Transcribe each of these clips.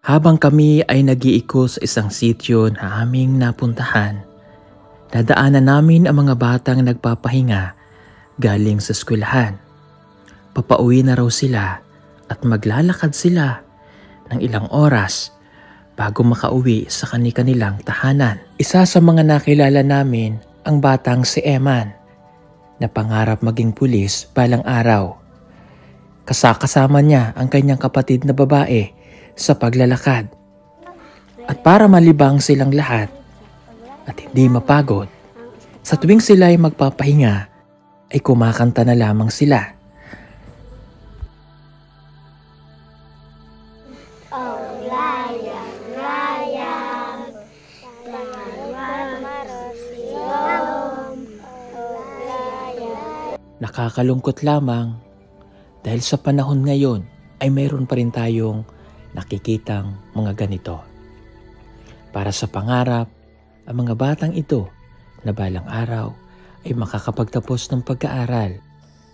Habang kami ay nag-iikot sa isang sityo na aming napuntahan, nadaanan namin ang mga batang nagpapahinga galing sa eskwelahan. Papauwi na raw sila at maglalakad sila ng ilang oras bago makauwi sa kani-kanilang tahanan. Isa sa mga nakilala namin ang batang si Eman na pangarap maging pulis balang araw. Kasama niya ang kanyang kapatid na babae sa paglalakad. At para malibang silang lahat at hindi mapagod, sa tuwing sila ay magpapahinga ay kumakanta na lamang sila. Nakakalungkot lamang dahil sa panahon ngayon ay mayroon pa rin tayong nakikitang mga ganito. Para sa pangarap, ang mga batang ito na balang araw ay makakapagtapos ng pag-aaral.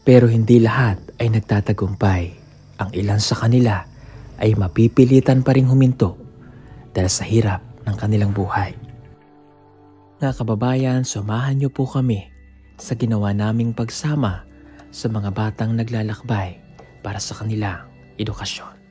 Pero hindi lahat ay nagtatagumpay. Ang ilan sa kanila ay mapipilitan pa ring huminto dahil sa hirap ng kanilang buhay. Mga kababayan, samahan niyo po kami sa ginawa naming pagsama sa mga batang naglalakbay para sa kanilang edukasyon.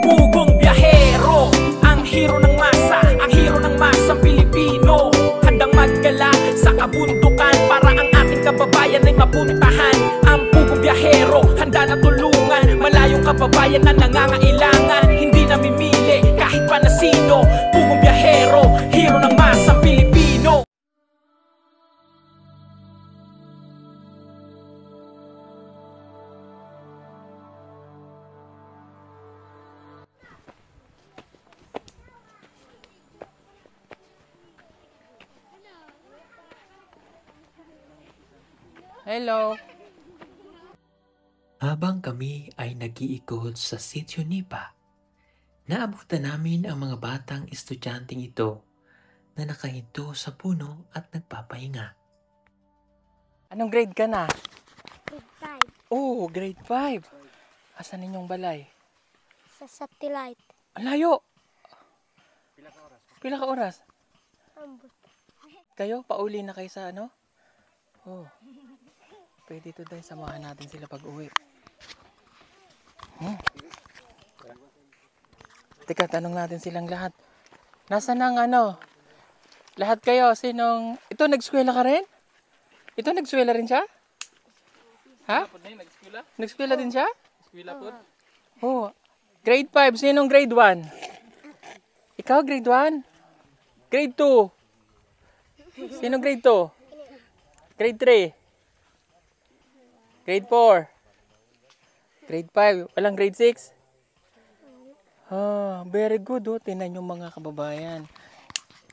Pugong biyahero, ang hero ng masa, ang hero ng masang Pilipino. Handang maggala sa kabundukan para ang ating kababayan ay mapuntahan. Ang pugong biyahero, handa na tulungan malayong kababayan na nangangailangan. Hindi namimili kahit pa na sino. Pugong biyahero, hero ng masang Pilipino. Hello! Habang kami ay nag-iikot sa sitio Nipa, naabutan namin ang mga batang estudyanteng ito na nakahinto sa puno at nagpapahinga. Anong grade ka na? Grade 5. Oh, grade 5. Asan ninyong balay? Sa satellite. Ang layo! Pila ka oras? Ambot. Kayo, pauli na kayo sa ano? Oh. Pwede ito dahil samahan natin sila pag uwi. Teka, tanong natin silang lahat. Nasaan ang ano? Lahat kayo, sinong... Ito, nag-eskwela ka rin? Ito, nag-eskwela rin siya? Ha? Nag-eskwela din siya? Oh, grade 5. Sinong grade 1? Ikaw, grade 1? Grade 2? Sinong grade 2? Grade 3? Grade 4? Grade 5? Walang grade 6? Very good. Oh. Tingnan yung mga kababayan.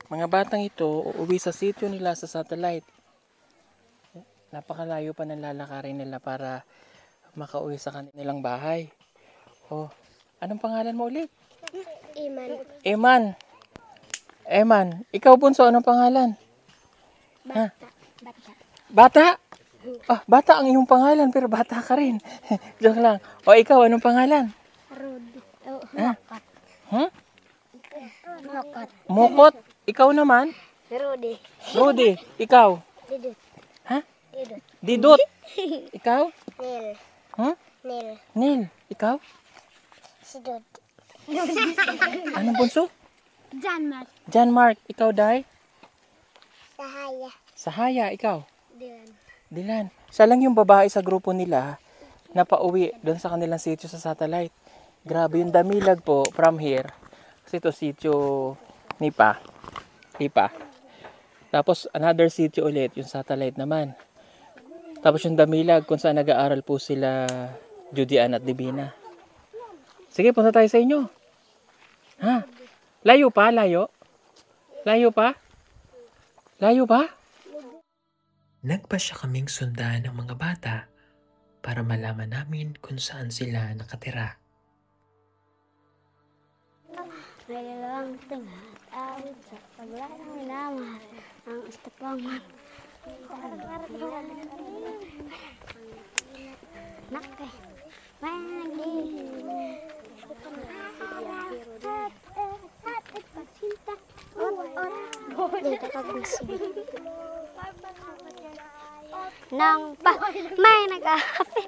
Mga batang ito, uuwi sa sitio nila sa satellite. Napakalayo pa ng lalakarin nila para makauwi sa kanilang bahay. Oh, anong pangalan mo ulit? Iman. Eman. Ikaw, Bunso, anong pangalan? Bata. Bata? Bata ang iyong pangalan, pero bata ka rin. Joke lang. O, ikaw, anong pangalan? Rudy. Mokot. Mokot. Mokot. Ikaw naman? Rudy. Rudy. Ikaw? Didut. Ha? Didut. Didut. Ikaw? Nil. Nil. Nil. Ikaw? Sidot. Anong Bunso? Janmat. John Mark. Ikaw, Day? Sahaya. Sahaya. Ikaw? Dilan. Dilan. Siya lang yung babae sa grupo nila na pauwi doon sa kanilang sitio sa satellite. Grabe yung damilag po from here. Kasi ito sitio Nipa. Tapos another sitio ulit, yung satellite naman. Tapos yung damilag kung saan nag-aaral po sila Judy Ann at Divina. Sige, punta tayo sa inyo. Ha? Layo pa? Layo? Layo pa? Layo pa? Nagpasya kaming sundan ng mga bata para malaman namin kung saan sila nakatira. May dalawang tanga. awit sa paglarang minamahal ang istapaman. Nakay, mandi. Dito ka pagsibi. Nang pa may nag-ahapi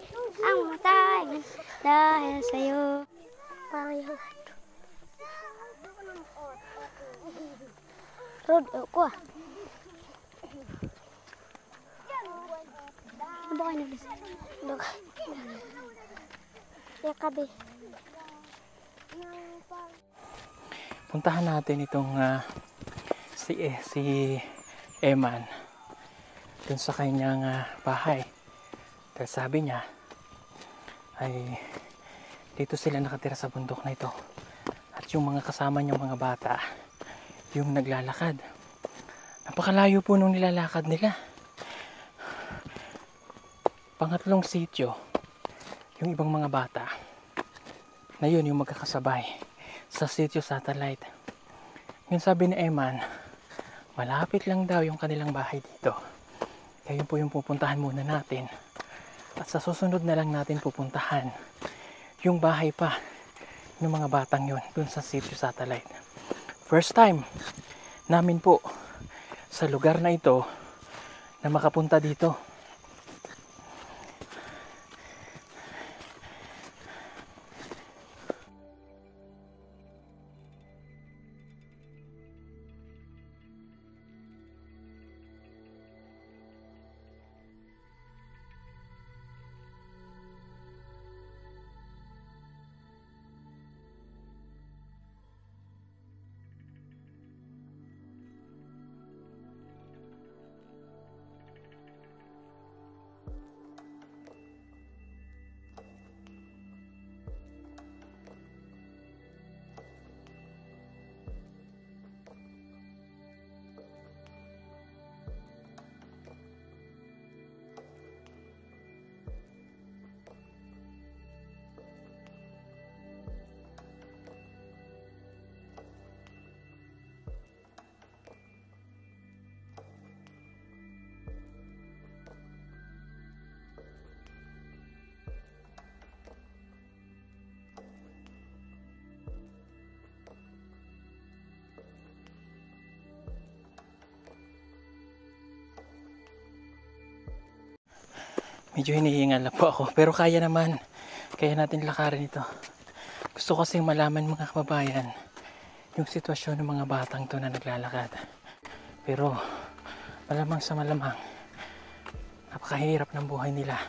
ang matay dahil sa'yo. Parang Rod, ko ah. Ano ba kayo nabis? Dog. Ya kabe. Puntahan natin itong si Eman dun sa kanyang bahay. Dahil sabi niya ay dito sila nakatira sa bundok na ito. At yung mga kasama niyang mga bata yung naglalakad. Napakalayo po nung nilalakad nila. Pangatlong sitio, yung ibang mga bata na yun yung magkakasabay sa sitio satellite. Yung sabi ni Eman, malapit lang daw yung kanilang bahay dito. Kaya yun po yung pupuntahan muna natin. At sa susunod na lang natin pupuntahan yung bahay pa ng mga batang yun dun sa sitio satellite. First time namin po sa lugar na ito na makapunta dito. Medyo hinihingal na po ako, pero kaya naman. Kaya natin lakarin ito. Gusto kasing malaman mga kababayan yung sitwasyon ng mga batang to na naglalakad. Pero malamang sa malamang napakahirap ng buhay nila.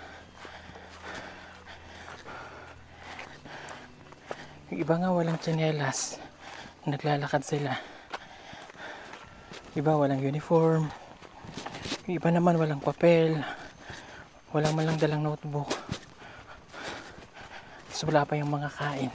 Yung iba nga walang tsinelas, naglalakad sila. Iba walang uniform. Yung iba naman walang papel. Walang man lang dalang notebook. So wala pa yung mga kain.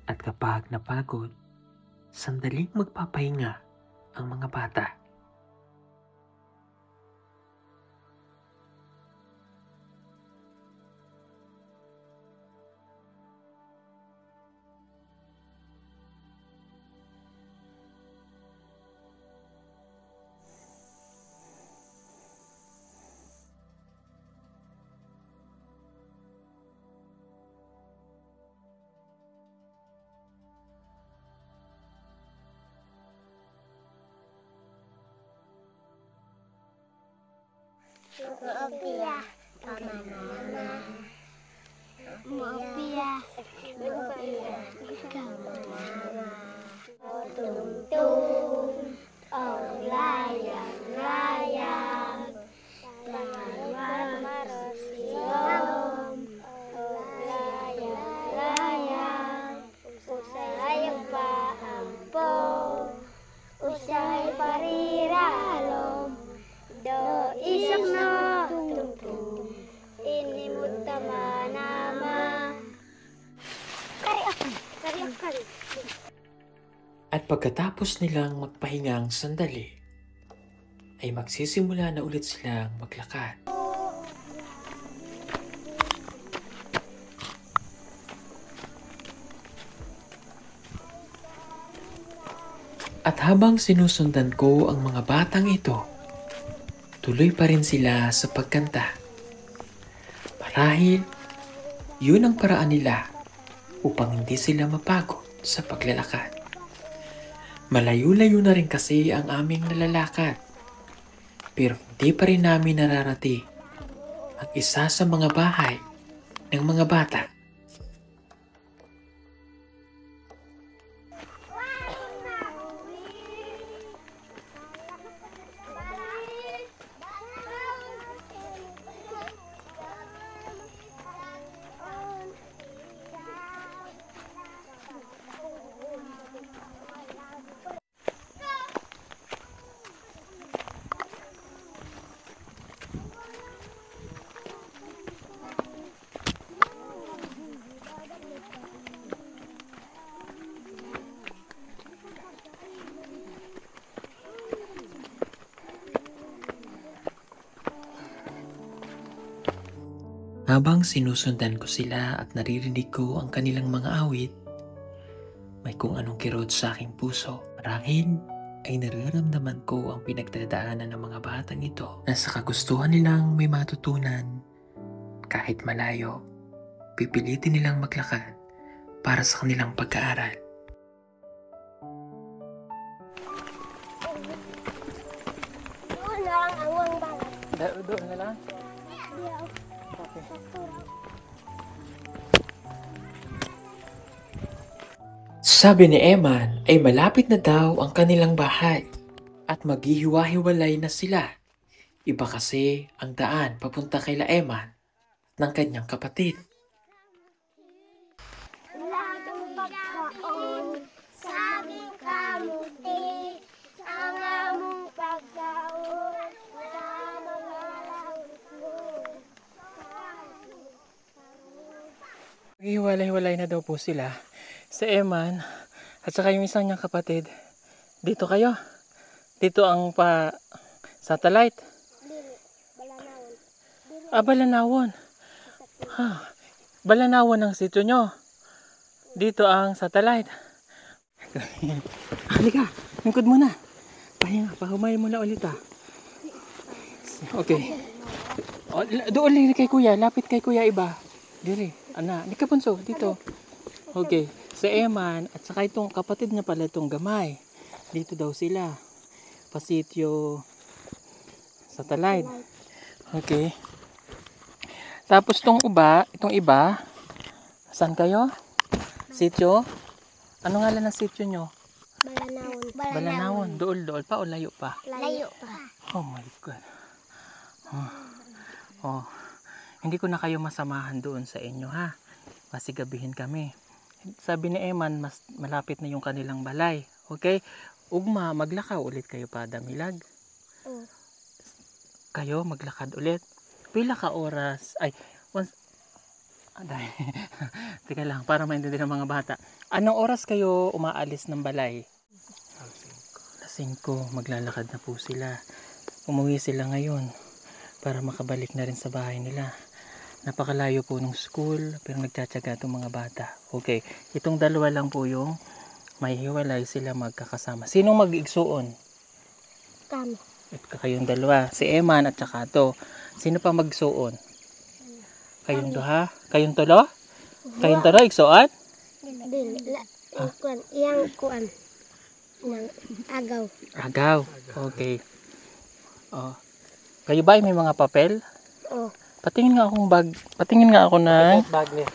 At kapag napagod, sandaling magpapahinga ang mga bata. Maopia. Kamana. Maopia. Maopia. Kamana. Tung-tung. Oh, layang-layang. Taman marosiom. Oh, layang-layang. Usay paampo. Usay pariralom. Do isok no. Tung-tung. Inimut tamanama. Kariakan. Kariakan. At pagkatapos nilang magpahingang sandali, ay magsisimula na ulit silang maglakad. At habang sinusundan ko ang mga batang ito, tuloy pa rin sila sa pagkanta. Marahil, yun ang paraan nila upang hindi sila mapagod sa paglalakad. Malayo-layo na rin kasi ang aming nalalakad, pero hindi pa rin namin nararating ang isa sa mga bahay ng mga bata. Habang sinusundan ko sila at naririnig ko ang kanilang mga awit, may kung anong kirot sa aking puso. Marahil ay nararamdaman ko ang pinagdadaanan ng mga batang ito na sa kagustuhan nilang may matutunan kahit malayo, pipilitin nilang maglakad para sa kanilang pag-aaral. Doon na lang ang balat. Doon na lang? Sabi ni Eman ay malapit na daw ang kanilang bahay at maghihiwa-hiwalay na sila. Iba kasi ang daan papunta kay Eman ng kanyang kapatid. Lagong pagkaon sa aking kamuti, ang among pagkaon sa mga laot mo. Maghihiwalay-hiwalay na daw po sila. Si Eman at saka yung isang niyang kapatid. Dito kayo. Dito ang satellite. Balanawon. Balanawon. Balanawon ang sityo nyo. Dito ang satellite. Halika, lingkod muna. Pahinga, pahumay muna ulit Okay. Doon lang kay kuya, lapit kay kuya iba. Dire, ana, di ka punso, dito. Okay, si Eman at saka itong kapatid niya pala itong Gamay. Dito daw sila. Pasityo satellite. Okay. Tapos itong iba, saan kayo? Sityo? Ano ngalan ng sityo nyo? Balanawon. Balanawon. Dool pa o layo pa? Layo pa. Oh my God. Hindi ko na kayo masamahan doon sa inyo ha. Kasi gabihin kami. Sabi ni Eman, mas malapit na yung kanilang balay. Okay? Ugma, maglakaw ulit kayo pa Damilag. Kayo maglakad ulit. Pila ka oras? Ay, once... Teka lang, para maintindihan ng mga bata. Anong oras kayo umaalis ng balay? Alas 5. Maglalakad na po sila. Umuwi sila ngayon para makabalik na rin sa bahay nila. Napakalayo po ng school pero nagtsatsaga itong mga bata. Okay, itong dalawa lang po yung may hiwalay sila magkakasama. Sinong mag-igsuon? Kami. At kayong dalawa, si Eman at saka to. Sino pa magsuon? Kayong duha? Kayong tulo? Kayong tulo, igsuon? Iyang kuan. Nang agaw. Agaw. Okay. Kayo ba ay may mga papel Oh. Patingin nga akong bag. Patingin nga ako ng... Bag niya.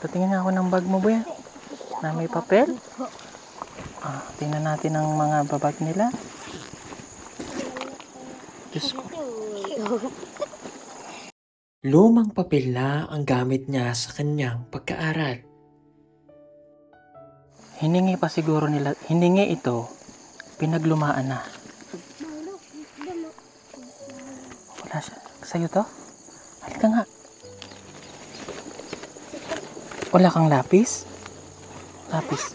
Patingin nga ako ng bag mo, boy. Na may papel. Tingnan natin ang mga babag nila. Diyos ko. Lumang papel na ang gamit niya sa kanyang pagkaaral. Hiningi pa siguro nila, hiningi ito, pinaglumaan na. Wala siya. Sa'yo to? Halika nga. Wala kang lapis? Lapis.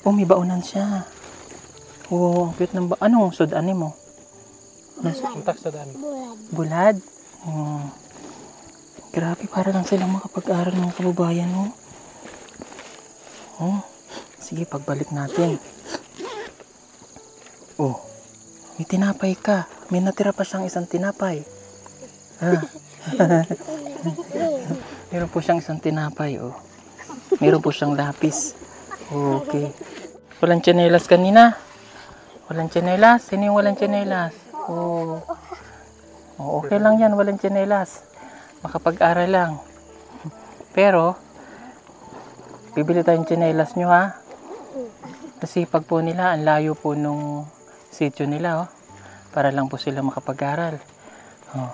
Oh, may baonan siya. Oh, ang cute ng anong sudanin mo? Untak sa daan. Bulad? Grabe, para lang silang makapag-aral ng kababayan mo. Sige, pagbalik natin. Oh, may tinapay ka. May natira pa siyang isang tinapay. Meron po siyang isang tinapay, oh. Meron po siyang lapis. Okay. Walang tsinelas kanina. Walang tsinelas? Sino yung walang tsinelas? Oh, okay lang yan, walang tsinelas. Makapag-aral lang. Pero, bibili tayong tsinelas nyo, ha? Kasi pag po nila, ang layo po nung sityo nila, oh. Para lang po sila makapag-aral. Oh.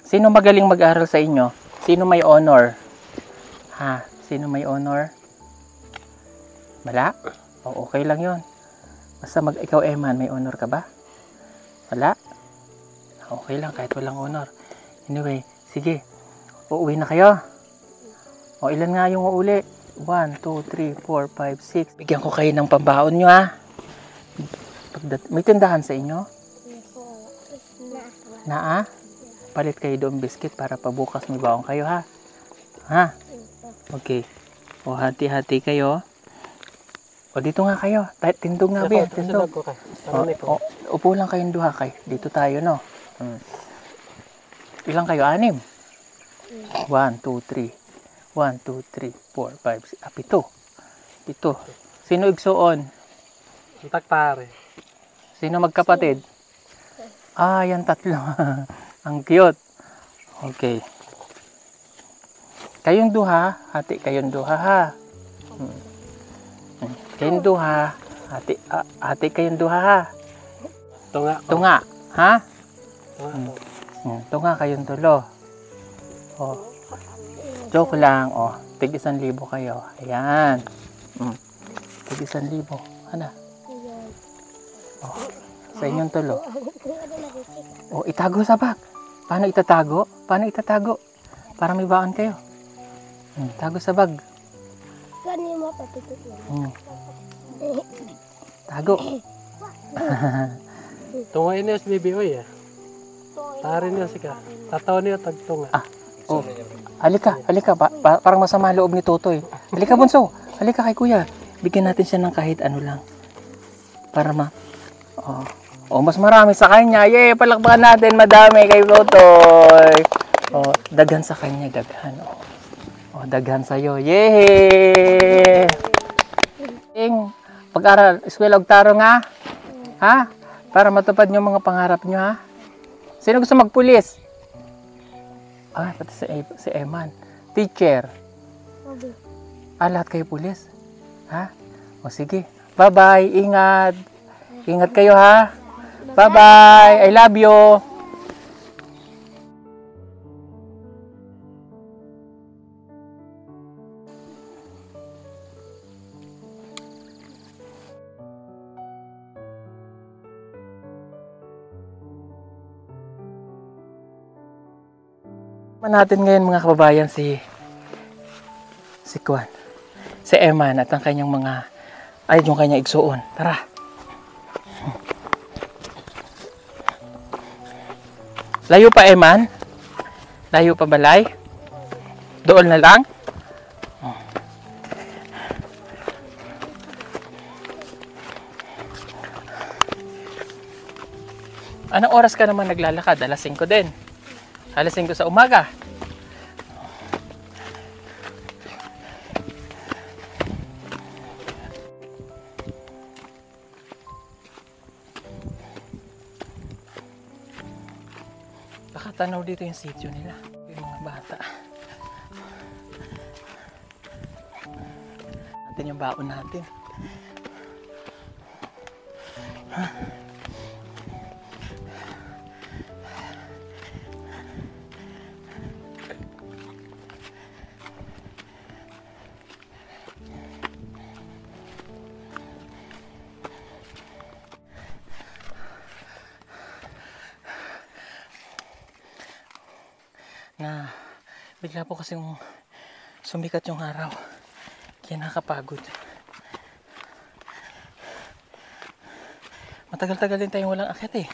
Sino magaling mag-aral sa inyo? Sino may honor? Ha? Sino may honor? Wala? O, okay lang yon. Basta ikaw, Eman, may honor ka ba? Wala? Okay lang, kahit walang honor. Anyway, sige. Uuwi na kayo. O, ilan nga yung uuli? 1, 2, 3, 4, 5, 6. Bigyan ko kayo ng pambaon nyo, ha? May tindahan sa inyo? Na, palit kayo doon biscuit para pabukas may baon kayo, ha? Ha? Okay. O, hati-hati kayo. O, dito nga kayo. Tindog nga, Bea. Tindog. Upo lang kayong duha kay. Dito tayo, no? Ilang kayo? 6? 1, 2, 3. 1, 2, 3, 4, 5, 6. 7. Sino igsuon? Untak pare. Sino magkapatid? Yan 3. Ang cute. Okay. Kayong duha, hati kayong duha, ha? Kayong duha, hati kayong duha, ha? Tunga, ha? Tunga kayong tulo. Oh. Joke lang, oh. Tig 1,000 kayo. Ayan. Tig 1,000. Ano? Oh. Sa inyong tulo. Oh, itago sa bag. Paano itatago? Para may baon kayo. Tago sa bag. Tago. Tunga ini sa BBOy, Tari niyo sika. Tataw niyo tagtunga. Oh. Halika. Parang masama loob ni Totoy. Halika, bunso. Halika kay kuya. Bigyan natin siya ng kahit ano lang. Para mas marami sa kanya. Yay, palakpakan natin. Madami kay Totoy. Daghan sa kanya, daghan. Daghan sa'yo. Yay! Pag-aral, eskwela og taro nga. Ha? Para matupad niyo mga pangarap niyo, ha? Sino gusto magpulis? Pati si Eman. Teacher. Lahat kayo pulis? Ha? O sige. Bye-bye. Ingat. Ingat kayo, ha? Bye-bye. I love you. Natin ngayon mga kababayan si Eman at ang kanyang yung kanyang igsuon. Tara. Layo pa, Eman? Layo pa balay? Doon na lang? Anong oras ka naman naglalakad? Alas 5 din. Alas 5 sa umaga. Nakatanaw dito yung sitio nila. Yung mga bata. Natin yung baon natin. Na bigla po kasing sumikat yung araw. Kaya nakakapagod. Matagal-tagal din tayong walang akyat eh.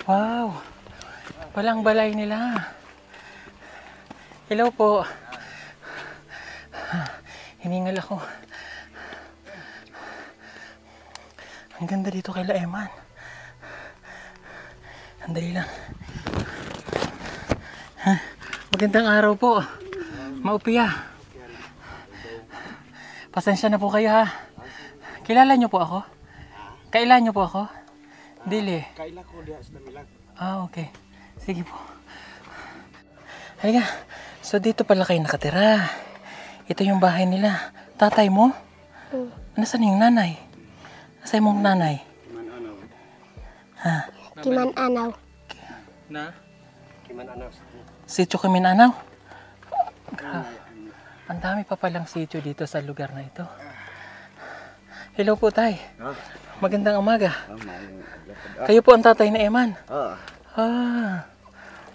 Wow! Walang balay nila. Hello po. Hiningal ako. Ang ganda dito kay Eman. Andali lang. Magandang araw po. Maupiya. Pasensya na po kayo ha. Kilala niyo po ako? Kailan niyo po ako? Dili. Kaila ko diha sa Milag. Ah, okay. Sige po. Halika. So dito pala kayo nakatira. Ito yung bahay nila. Tatay mo? Nasaan yung nanay? Nasaan mong nanay? Kiman-anaw. Ha? Kiman-anaw. Na? Kiman-anaw. Sitio Kiminanaw? Ang dami pa palang sitio dito sa lugar na ito. Hello po, tay. Magandang umaga. Kayo po ang tatay na Eman. Oo. Ah.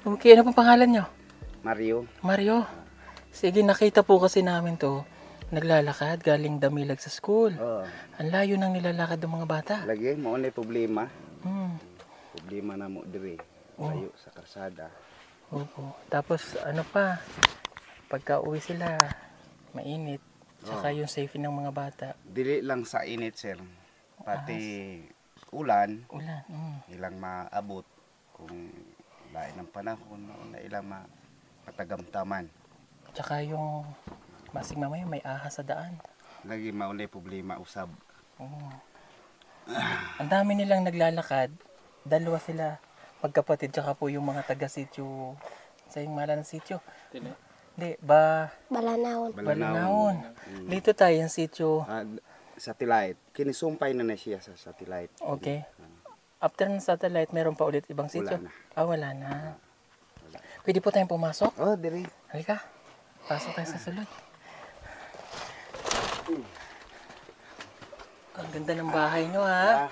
Okay, ano pong pangalan nyo? Mario. Mario. Sige, nakita po kasi namin to. Naglalakad galing Damilag sa school. Oo. Ang layo nang nilalakad ng mga bata. Lagi mo ni problema. Hmm. Problema na mo diri. Layo sa karsada. Opo. Tapos ano pa? Pagka uwi sila, mainit. Tsaka yung safety ng mga bata. Dili lang sa init, sir. Pati ulan, Ulan. ilang maabot kung lain ng panahon na ilang matagamtaman. Tsaka yung masing mamaya may ahas sa daan. Lagi maunay problema usab. Oo. Ang dami nilang naglalakad. Dalawa sila magkapatid, tsaka po yung mga taga-sityo. Sa yung mala ng sityo. Hindi, Balanawon. Balanawon. Dito tayo yung sityo. Satellite. Kinisumpay na siya sa satellite. Okay. After ng satellite, meron pa ulit ibang sityo? Wala na. Ah, wala na. Pwede po tayong pumasok? Oh, diri. Halika. Pasok tayo sa sulod. Ang ganda ng bahay nyo ha.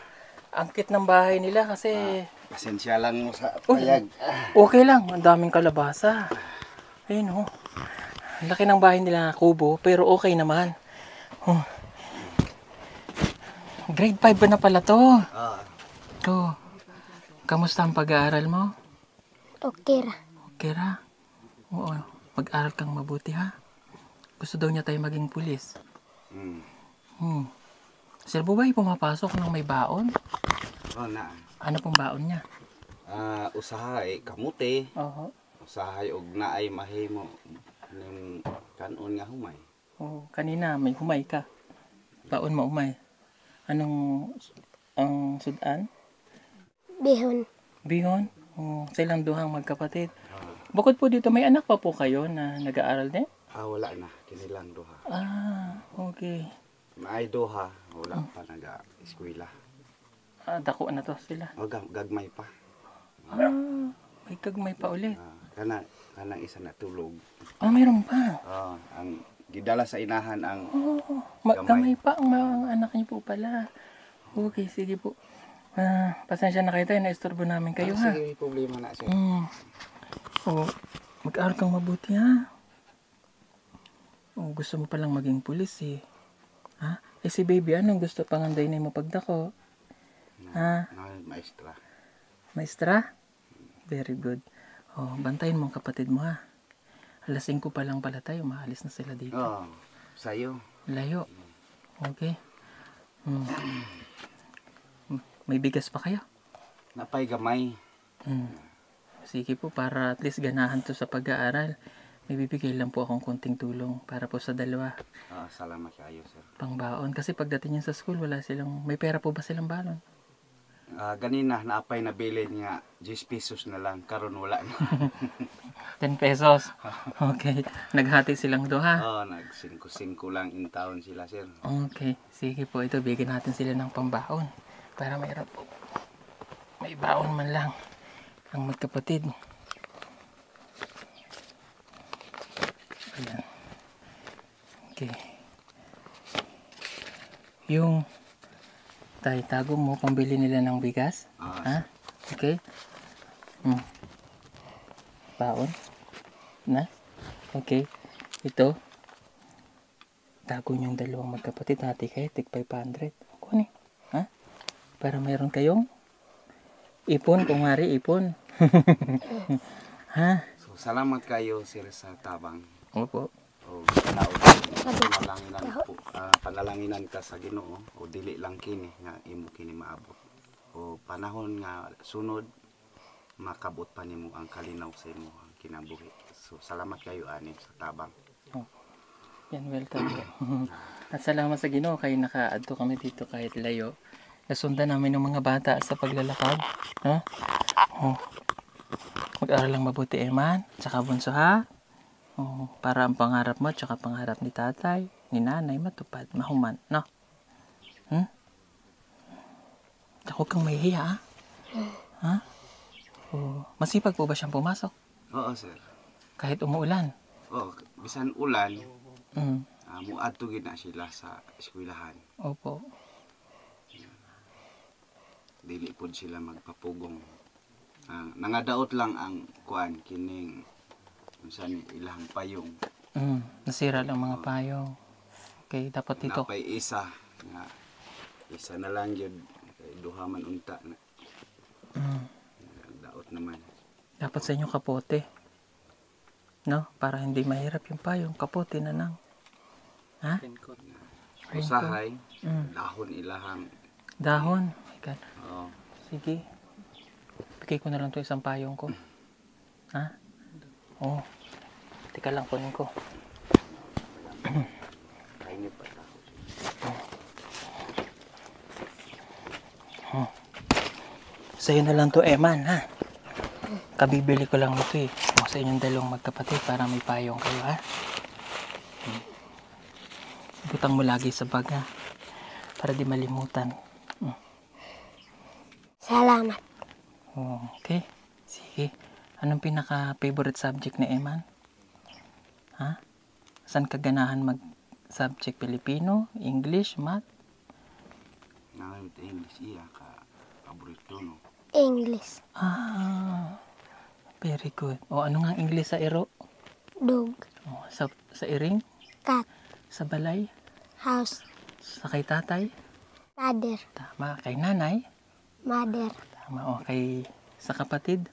Ang cute ng bahay nila kasi... Pasensya lang mo sa payag. Okay lang. Ang daming kalabasa. Ayun oh. Ang laki ng bahay nila, kubo, pero okay naman. Oh. Grade 5 ba na pala to? To. Kamusta ang pag-aaral mo? Okay ra. Okay ra? Oo. Mag-aral kang mabuti ha. Gusto daw niya tayo maging pulis. Sir Bubay, pumapasok ng may baon? Oh, na. Ano pong baon niya? Usahay kamuti. Oo. Usahay og naay mahimo ning kanon nga humay. Oh, kanina may humay ka. Baon mo umay. Anong ang sudan? Bihon. Bihon? Oh, silang duhang magkapatid. Bukod po dito, may anak pa po kayo na nag-aaral din? Wala na kinilang duha. Okay. May duha wala pa naga-eskwela. Dako na to sila. O gagmay pa. May kagmay pa ulit. Kana isa natulog. Mayroon pa. Ang gidala sa inahan ang Kamay pa ang mga anak niyo po pala. Okay, sige po. Pasensya na kayo tayo, naistorbo namin kayo ha. Sige, problema na sir. Mag-aaral kang mabuti ha. Gusto mo palang maging pulis eh. Ha? Si baby, anong gusto panganday na mo pagdako? Ha? Maestra. Maestra? Very good. Bantayin mo ang kapatid mo ha. Alas 5 pa lang pala tayo, maalis na sila dito. Sayo. Layo. Okay. May bigas pa kayo? Napay gamay. Sige po, para at least ganahan to sa pag-aaral. May bibigay lang po akong konting tulong para po sa dalawa. Salamat kayo sir. Pangbaon. Kasi pagdating niyan sa school, may pera po ba silang balon? Ganina, naapay na bilin nga 10 pesos na lang. Karon wala na. 10 pesos. Okay. Naghati silang do ha? Nag 5-5 lang in town sila sir. Okay. Sige po, ito bigyan natin sila ng pambaon. Para mayroon po. May baon man lang ang magkapatid. Ayan. Okay. Yung tago mo, pambili nila ng bigas. Ha? Okay. Baon. Na? Okay. Ito. Tago niyong dalawang magkapatid. Hati kayo. Tig 500. Kunin. Ha? Para mayroon kayong ipon. Kung mari, ipon. Ha? So, salamat kayo sir sa tabang. Opo. Panalanginan ka sa Ginoo o dili lang kini nga imo kini maabot. O panahon nga sunod makabot pa nimo ang kalinaw sa imo ang kinabuhi. So salamat kayo ani sa tabang. Yan, welcome po. At salamat sa Ginoo kay naka-adto kami dito kahit layo. Nasundan namin ng mga bata sa paglalakad. Ha? Mag-aral lang mabuti, Eman. Tsaka bunso ha. Para ang pangarap mo tsaka pangarap ni tatay, ni nanay matupad, mahuman, no? Huwag kang mahihiya, ha? Masipag po ba siyang pumasok? Oo, sir. Kahit umuulan? Bisan ulan, muadto gid na sila sa eskwelahan. Opo. Dili pod sila magpapugong. Nangadaot lang ang kuan kining unsan ilang payong. Nasira lang mga payong. Okay, dapat dito. Napay isa na lang yun. Duha man unta na. Daot naman. Dapat sa inyo kapote. No? Para hindi mahirap yung payong. Kapote na lang. Ha? Usahay. Dahon ilahang. Dahon? Oh my God. Sige. Bigay ko na lang to isang payong ko. Ha? Teka lang, kunin ko. Sa'yo na lang to, Eman, ha? Kabibili ko lang ito eh. Sa inyong dalawang magkapatid para may payong kayo, ha? Butang mo lagi sa bag, ha? Para di malimutan. Salamat. Okay. Sige. Anong pinaka-favorite subject ni Eman? Ha? Saan ka ganahan mag-subject? Filipino? English? Math? English iya ka paborito no. English. Very good. Ano nga English sa iro? Dog. Sa iring? Cat. Sa balay? House. Sa kay tatay? Father. Tama. Kay nanay? Mother. Tama. Kay sa kapatid?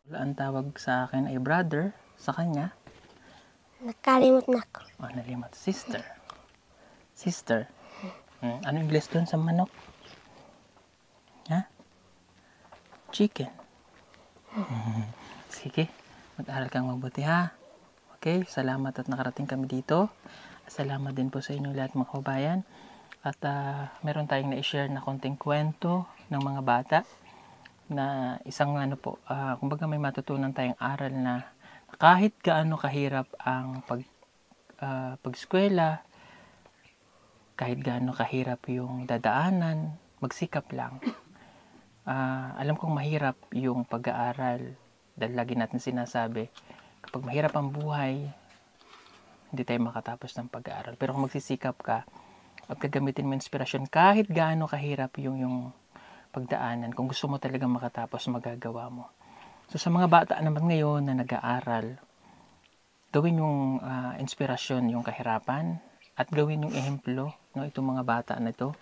Ang tawag sa akin ay brother. Sa kanya? Nakalimot na ako. Nalimot. Sister. Sister. Ano English doon sa manok? Ha? Chicken. Sige. Mag-aral kang mabuti ha. Okay? Salamat at nakarating kami dito. Salamat din po sa inyo lahat mga kabayan. At meron tayong na-share na konting kwento ng mga bata. Na isang kumbaga may matutunan tayong aral na kahit gaano kahirap ang pag-eskwela, kahit gaano kahirap yung dadaanan, magsikap lang. Alam kong mahirap yung pag-aaral dahil lagi natin sinasabi, kapag mahirap ang buhay, hindi tayo makatapos ng pag-aaral. Pero kung magsisikap ka at gagamitin mo inspirasyon, kahit gaano kahirap yung pagdaanan, kung gusto mo talagang makatapos, magagawa mo. So sa mga bata naman ngayon na nag-aaral, gawin yung inspirasyon yung kahirapan at gawin yung ehemplo, no, itong mga bata na ito.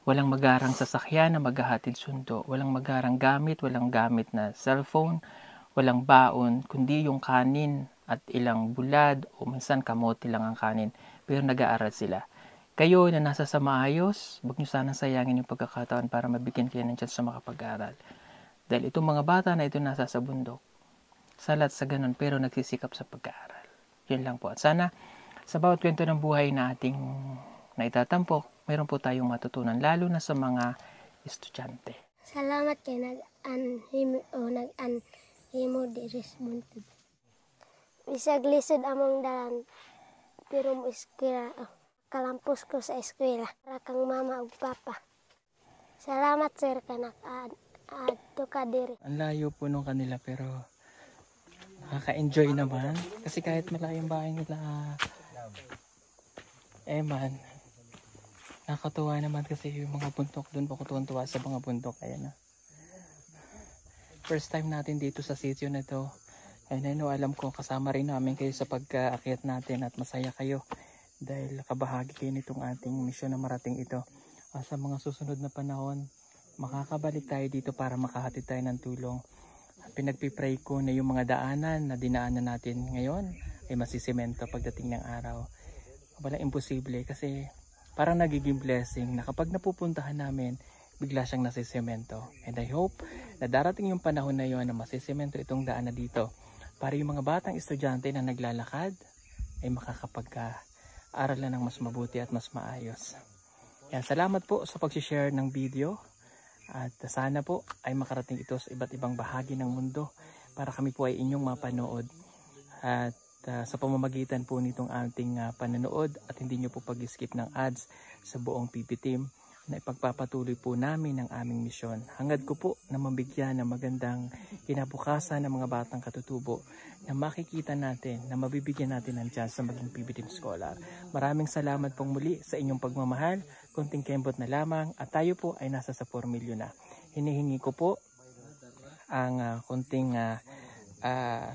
Walang magarang sasakyan na maghahatid sundo, walang magarang gamit, walang gamit na cellphone, walang baon, kundi yung kanin at ilang bulad o minsan kamote lang ang kanin, pero nag-aaral sila. Kayo na nasa sa maayos, huwag nyo sanang sayangin yung pagkakataon para mabigyan kayo ng chance sa makapag-aaral. Dahil itong mga bata na ito nasa sa bundok, salat sa ganun, pero nagsisikap sa pag-aaral. Yun lang po. At sana, sa bawat kwento ng buhay na ating naitatampok, mayroon po tayong matutunan, lalo na sa mga estudyante. Salamat kay nag-anhimo di resbuntud. Bisag lisod among dalan, pero mo eskwela, kalampos ko sa eskwela, para kang mama ug papa. Salamat sir kanak adto ka diri. Ang layo po nung kanila pero nakaka-enjoy naman. Kasi kahit malaki yung bahay nila, man, nakakatuwa naman kasi yung mga bundok doon po ko tuwan-tuwa sa mga bundok. Ayan na. First time natin dito sa sitio na ito. And alam ko kasama rin namin kayo sa pagkaakyat natin at masaya kayo. Dahil kabahagi kayo nitong ating misyon na marating ito. Sa mga susunod na panahon, makakabalik tayo dito para makahatid tayo ng tulong. Pinagpipray ko na yung mga daanan na dinaanan natin ngayon ay masisemento pagdating ng araw. Walang imposible kasi parang nagiging blessing na kapag napupuntahan namin, bigla siyang nasisemento. And I hope na darating yung panahon na yun na masisemento itong daan na dito para yung mga batang estudyante na naglalakad ay makakapag-aral na ng mas mabuti at mas maayos. Yan, salamat po sa pag-share ng video at sana po ay makarating ito sa iba't ibang bahagi ng mundo para kami po ay inyong mapanood at sa pamamagitan po nitong ating panonood at hindi nyo po pag-skip ng ads sa buong PB team na ipagpapatuloy po namin ang aming misyon. Hangad ko po na mabigyan ng magandang kinabukasan ng mga batang katutubo na makikita natin, na mabibigyan natin ng chance sa maging PB Team Scholar. Maraming salamat pong muli sa inyong pagmamahal. Konting kembot na lamang at tayo po ay nasa sa 4 milyon na. Hinihingi ko po ang konting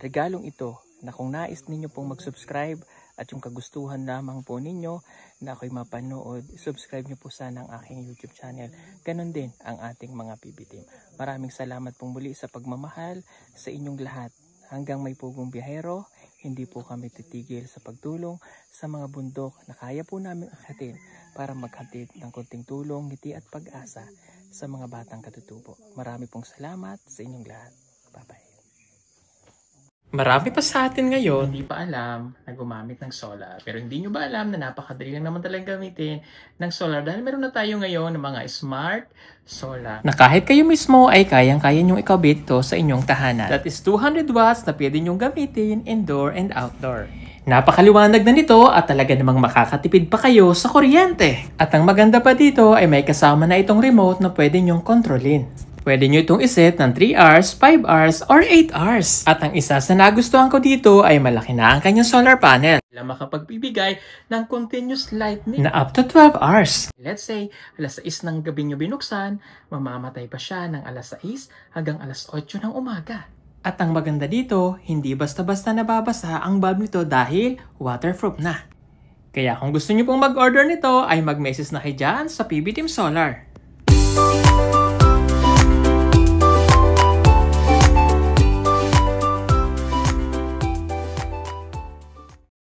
regalong ito na kung nais ninyo pong mag-subscribe at yung kagustuhan lamang po ninyo na ako'y mapanood, subscribe nyo po sana ang aking YouTube channel. Ganon din ang ating mga PB team. Maraming salamat pong muli sa pagmamahal sa inyong lahat. Hanggang may pugong biyahero, hindi po kami titigil sa pagtulong sa mga bundok na kaya po namin akyatin para maghatid ng konting tulong, ngiti at pag-asa sa mga batang katutubo. Marami pong salamat sa inyong lahat. Bye-bye. Marami pa sa atin ngayon hindi pa alam na gumamit ng solar. Pero hindi nyo ba alam na napakadali lang naman talagang gamitin ng solar dahil meron na tayo ngayon ng mga smart solar. Na kahit kayo mismo ay kayang-kaya nyong ikabit ito sa inyong tahanan. That is 200 watts na pwede nyong gamitin indoor and outdoor. Napakaliwanag na nito at talaga namang makakatipid pa kayo sa kuryente. At ang maganda pa dito ay may kasama na itong remote na pwede nyong kontrolin. Pwede nyo itong iset ng 3 hours, 5 hours, or 8 hours. At ang isa sa nagustuhan ko dito ay malaki na ang kanyang solar panel. Na makapagbibigay ng continuous lightning na up to 12 hours. Let's say, alas 6 ng gabi nyo binuksan, mamamatay pa siya ng alas 6 hanggang alas 8 ng umaga. At ang maganda dito, hindi basta-basta nababasa ang bulb nito dahil waterproof na. Kaya kung gusto nyo pong mag-order nito, ay mag-message na kayo dyan sa PB Team Solar.